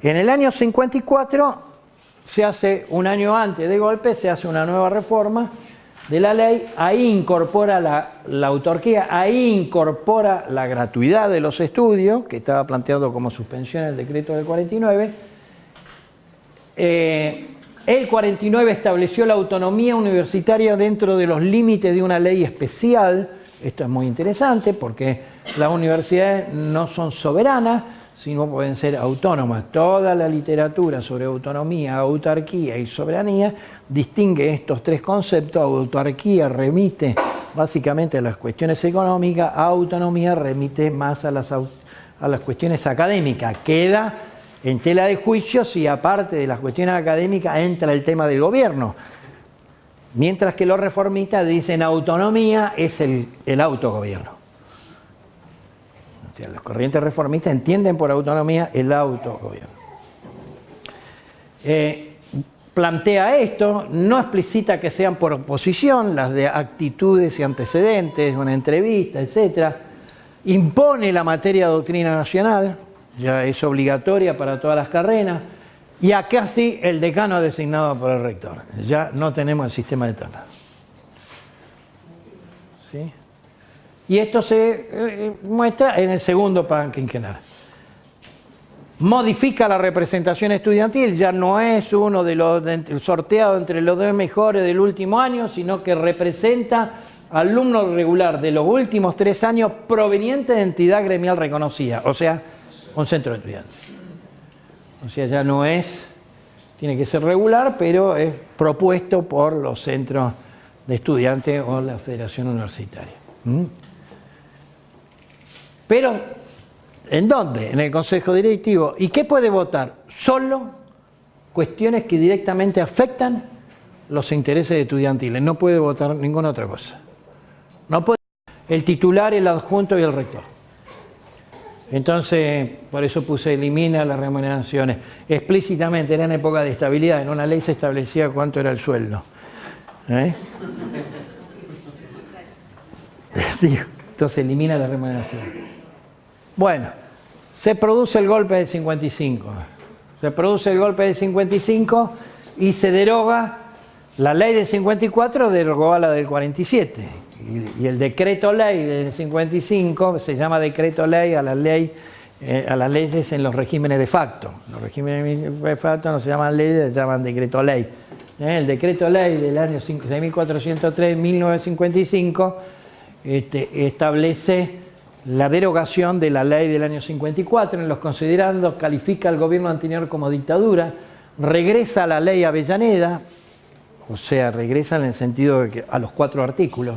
En el año 54 se hace, un año antes de golpe, se hace una nueva reforma de la ley, ahí incorpora la autarquía, ahí incorpora la gratuidad de los estudios, que estaba planteado como suspensión en el decreto del 49. El 49 estableció la autonomía universitaria dentro de los límites de una ley especial. Esto es muy interesante porque las universidades no son soberanas, sino pueden ser autónomas. Toda la literatura sobre autonomía, autarquía y soberanía distingue estos tres conceptos. Autarquía remite básicamente a las cuestiones económicas, autonomía remite más a las cuestiones académicas. Queda en tela de juicio si aparte de las cuestiones académicas entra el tema del gobierno. Mientras que los reformistas dicen autonomía es el autogobierno. O sea, los corrientes reformistas entienden por autonomía el autogobierno. Plantea esto, no explicita que sean por oposición, las de actitudes y antecedentes, una entrevista, etc. Impone la materia de doctrina nacional, ya es obligatoria para todas las carreras, y acá sí el decano designado por el rector. Ya no tenemos el sistema de ternas. ¿Sí? Y esto se muestra en el segundo plan quinquenal. Modifica la representación estudiantil, ya no es uno de los sorteados entre los 2 mejores del último año, sino que representa alumnos regular de los últimos 3 años provenientes de entidad gremial reconocida, o sea, un centro de estudiantes. O sea, ya no es, tiene que ser regular, pero es propuesto por los centros de estudiantes o la federación universitaria. Pero, ¿en dónde? En el Consejo Directivo. ¿Y qué puede votar? Solo cuestiones que directamente afectan los intereses estudiantiles. No puede votar ninguna otra cosa. No puede el titular, el adjunto y el rector. Entonces, por eso puse elimina las remuneraciones. Explícitamente, era en época de estabilidad. En una ley se establecía cuánto era el sueldo. Entonces elimina la remuneración. Bueno, se produce el golpe del 55. Se produce el golpe del 55 y se deroga la ley del 54, derogó a la del 47. Y el decreto ley del 55 se llama decreto ley a las leyes en los regímenes de facto. Los regímenes de facto no se llaman leyes, se llaman decreto ley. El decreto ley del año 6403-1955 establece la derogación de la ley del año 54, en los considerandos califica al gobierno anterior como dictadura, regresa a la ley Avellaneda, o sea, regresa en el sentido de que a los 4 artículos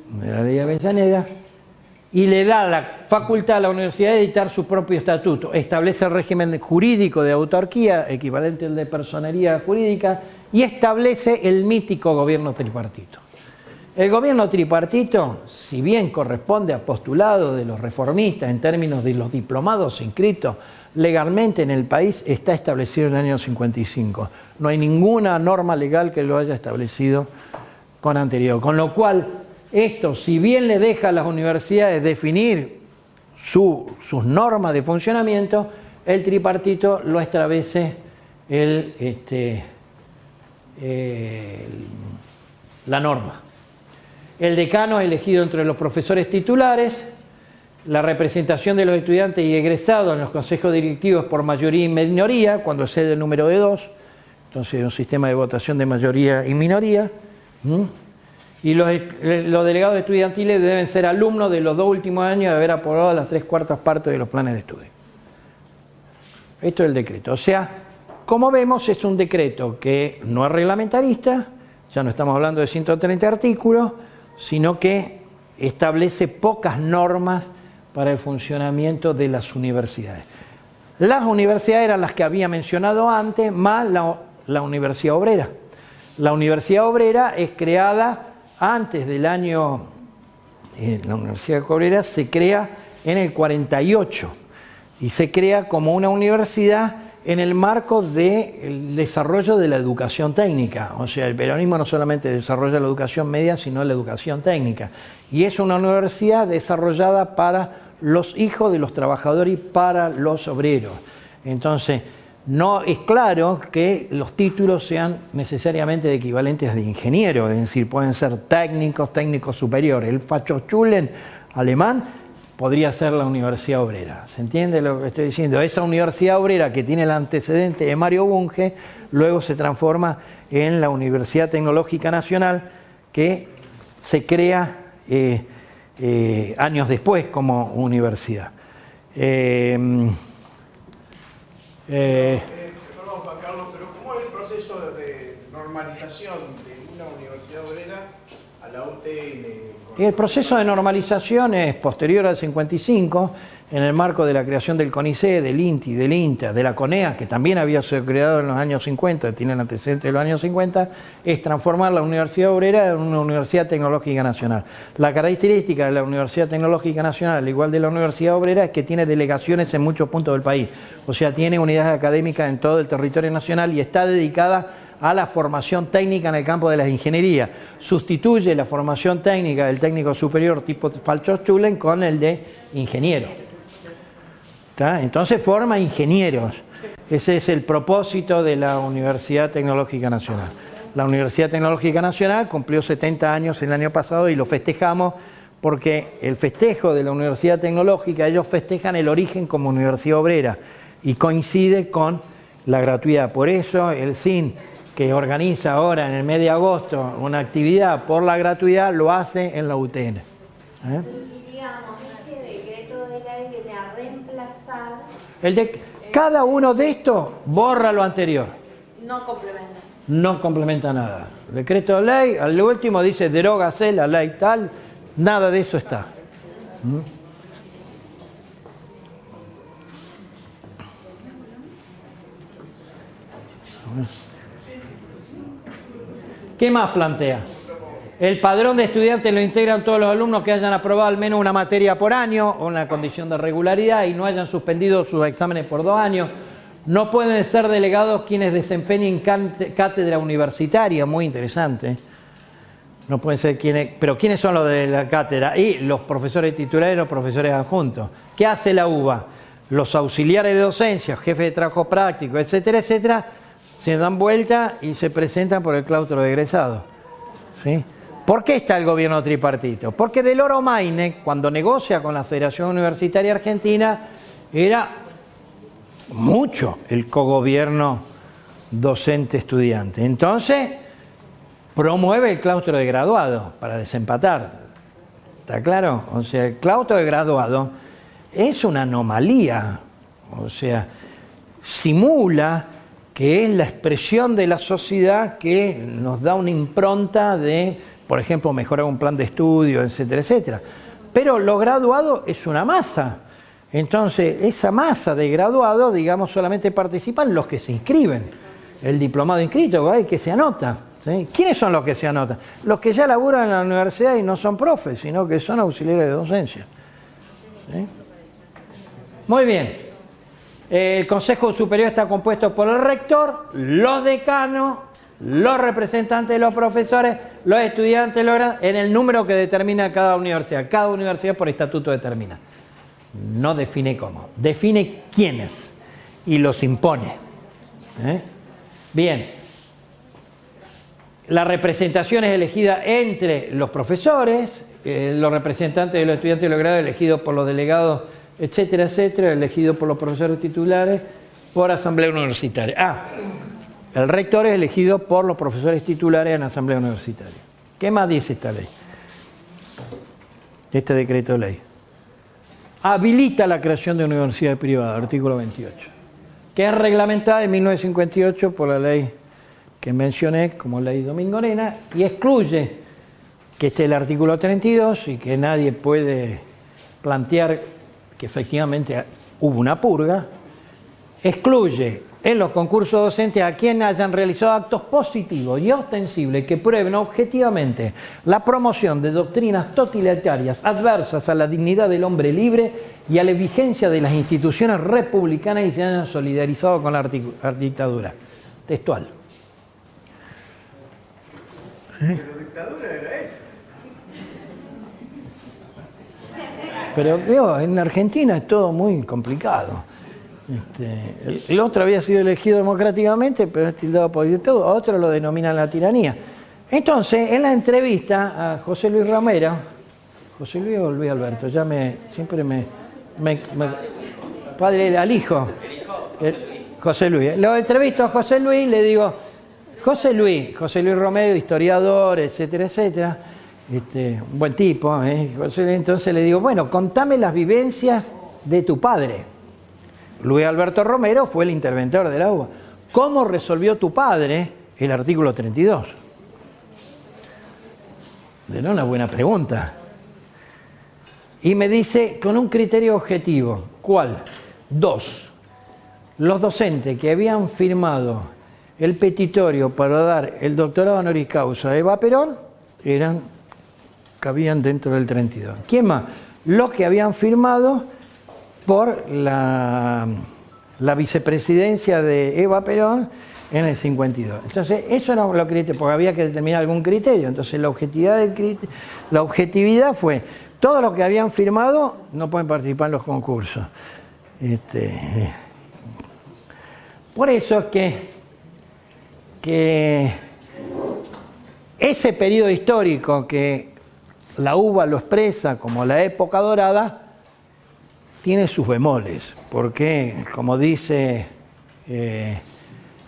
de la ley Avellaneda, y le da la facultad a la universidad de editar su propio estatuto, establece el régimen jurídico de autarquía, equivalente al de personería jurídica, y establece el mítico gobierno tripartito. El gobierno tripartito, si bien corresponde a postulado de los reformistas en términos de los diplomados inscritos legalmente en el país, está establecido en el año 55. No hay ninguna norma legal que lo haya establecido con anterioridad. Con lo cual, esto, si bien le deja a las universidades definir sus normas de funcionamiento, el tripartito lo establece la norma. El decano es elegido entre los profesores titulares, la representación de los estudiantes y egresados en los consejos directivos por mayoría y minoría, cuando excede el número de 2, entonces un sistema de votación de mayoría y minoría. Y los delegados estudiantiles deben ser alumnos de los 2 últimos años de haber aprobado las 3/4 partes de los planes de estudio. Esto es el decreto. O sea, como vemos, es un decreto que no es reglamentarista, ya no estamos hablando de 130 artículos, sino que establece pocas normas para el funcionamiento de las universidades. Las universidades eran las que había mencionado antes, más la Universidad Obrera. La Universidad Obrera es creada antes del año... la Universidad Obrera se crea en el 48 y se crea como una universidad en el marco del desarrollo de la educación técnica. O sea, el peronismo no solamente desarrolla la educación media, sino la educación técnica. Y es una universidad desarrollada para los hijos de los trabajadores y para los obreros. Entonces, no es claro que los títulos sean necesariamente equivalentes de ingeniero, es decir, pueden ser técnicos, técnicos superiores. El Fachhochschulen alemán podría ser la Universidad Obrera. ¿Se entiende lo que estoy diciendo? Esa Universidad Obrera que tiene el antecedente de Mario Bunge, luego se transforma en la Universidad Tecnológica Nacional, que se crea años después como universidad. Perdón, Juan Carlos, pero ¿cómo es el proceso de normalización de una universidad obrera a la UTN? El proceso de normalización es posterior al 55, en el marco de la creación del CONICET, del INTI, del INTA, de la CONEA, que también había sido creado en los años 50, tiene el antecedente de los años 50, es transformar la Universidad Obrera en una Universidad Tecnológica Nacional. La característica de la Universidad Tecnológica Nacional, al igual de la Universidad Obrera, es que tiene delegaciones en muchos puntos del país. O sea, tiene unidades académicas en todo el territorio nacional y está dedicada a la formación técnica en el campo de la ingeniería. Sustituye la formación técnica del técnico superior tipo Fachhochschulen con el de ingeniero. ¿Está? Entonces forma ingenieros. Ese es el propósito de la Universidad Tecnológica Nacional. La Universidad Tecnológica Nacional cumplió 70 años el año pasado y lo festejamos porque el festejo de la Universidad Tecnológica, ellos festejan el origen como Universidad Obrera y coincide con la gratuidad. Por eso el CIN, que organiza ahora en el mes de agosto una actividad por la gratuidad, lo hace en la UTN. Y digamos, este decreto de ley viene a reemplazar... Cada uno de estos borra lo anterior. No complementa. No complementa nada. Decreto de ley, al último dice derógase la ley tal, nada de eso está. ¿Qué más plantea? El padrón de estudiantes lo integran todos los alumnos que hayan aprobado al menos una materia por año o una condición de regularidad y no hayan suspendido sus exámenes por 2 años. No pueden ser delegados quienes desempeñen cátedra universitaria, muy interesante. No pueden ser quienes, pero ¿quiénes son los de la cátedra? Y los profesores titulares y los profesores adjuntos. ¿Qué hace la UBA? Los auxiliares de docencia, jefes de trabajo práctico, etcétera, etcétera, se dan vuelta y se presentan por el claustro de egresados. ¿Sí? ¿Por qué está el gobierno tripartito? Porque Deloro Maine, cuando negocia con la Federación Universitaria Argentina, era mucho el cogobierno docente-estudiante. Entonces, promueve el claustro de graduado para desempatar. ¿Está claro? O sea, el claustro de graduado es una anomalía. O sea, simula que es la expresión de la sociedad que nos da una impronta de, por ejemplo, mejorar un plan de estudio, etcétera, etcétera. Pero lo graduado es una masa. Entonces, esa masa de graduados, digamos, solamente participan los que se inscriben. El diplomado inscrito, ¿vale? Que se anota. ¿Sí? ¿Quiénes son los que se anotan? Los que ya laburan en la universidad y no son profes, sino que son auxiliares de docencia. ¿Sí? Muy bien. El Consejo Superior está compuesto por el rector, los decanos, los representantes de los profesores, los estudiantes, en el número que determina cada universidad. Cada universidad por estatuto determina. No define cómo, define quiénes y los impone. Bien, la representación es elegida entre los profesores, los representantes de los estudiantes de los grados elegidos por los delegados, etcétera, etcétera, elegidos por los profesores titulares, por asamblea universitaria. El rector es elegido por los profesores titulares en asamblea universitaria. ¿Qué más dice esta ley? Este decreto de ley. Habilita la creación de universidades privadas, artículo 28, que es reglamentada en 1958 por la ley que mencioné como ley Domingo Arena y excluye, que este es el artículo 32 y que nadie puede plantear que efectivamente hubo una purga, excluye en los concursos docentes a quien hayan realizado actos positivos y ostensibles que prueben objetivamente la promoción de doctrinas totalitarias adversas a la dignidad del hombre libre y a la vigencia de las instituciones republicanas y se hayan solidarizado con la dictadura. Textual. Pero dictadura era esa. Pero veo, en Argentina es todo muy complicado. El otro había sido elegido democráticamente, pero es tildado por dictadura, otro lo denominan la tiranía. Entonces, en la entrevista a José Luis Romero, José Luis o Luis Alberto, ya padre al hijo, José Luis. Lo entrevisto a José Luis, le digo, José Luis Romero, historiador, etcétera, etcétera, un buen tipo, entonces le digo, bueno, contame las vivencias de tu padre. Luis Alberto Romero fue el interventor de la UBA. ¿Cómo resolvió tu padre el artículo 32? Era una buena pregunta. Y me dice, con un criterio objetivo. ¿Cuál? 2. Los docentes que habían firmado el petitorio para dar el doctorado honoris causa a Eva Perón cabían dentro del 32. ¿Quién más? Los que habían firmado por la vicepresidencia de Eva Perón en el 52. Entonces, eso era lo criterio, porque había que determinar algún criterio. Entonces, la objetividad fue, todos los que habían firmado no pueden participar en los concursos. Por eso es que ese periodo histórico que la UBA lo expresa como la época dorada, tiene sus bemoles, porque, como dice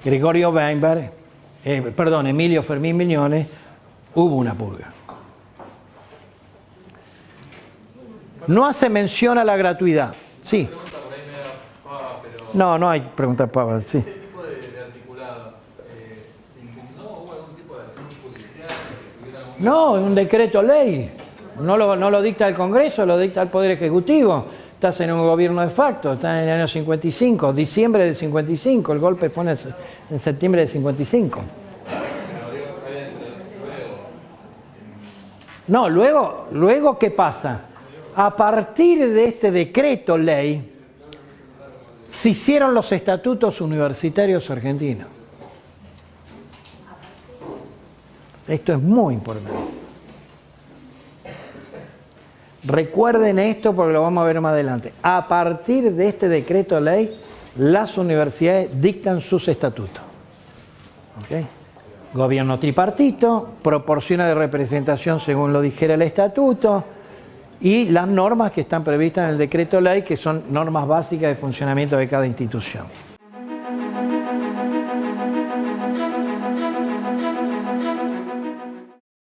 Gregorio Weinberg, Emilio Fermín Mignone, hubo una purga. No hace mención a la gratuidad. Sí. No hay preguntas pavas, sí. Ese tipo de articulado, ¿se impugnó? ¿Hubo algún tipo de acción judicial que tuviera algún... No, es un decreto ley. No lo dicta el Congreso, lo dicta el Poder Ejecutivo. Estás en un gobierno de facto, estás en el año 55, diciembre del 55, el golpe pone en septiembre del 55. No, luego ¿qué pasa? A partir de este decreto ley, se hicieron los estatutos universitarios argentinos. Esto es muy importante. Recuerden esto porque lo vamos a ver más adelante. A partir de este decreto ley, las universidades dictan sus estatutos. ¿Okay? Gobierno tripartito, proporciones de representación según lo dijera el estatuto y las normas que están previstas en el decreto ley, que son normas básicas de funcionamiento de cada institución.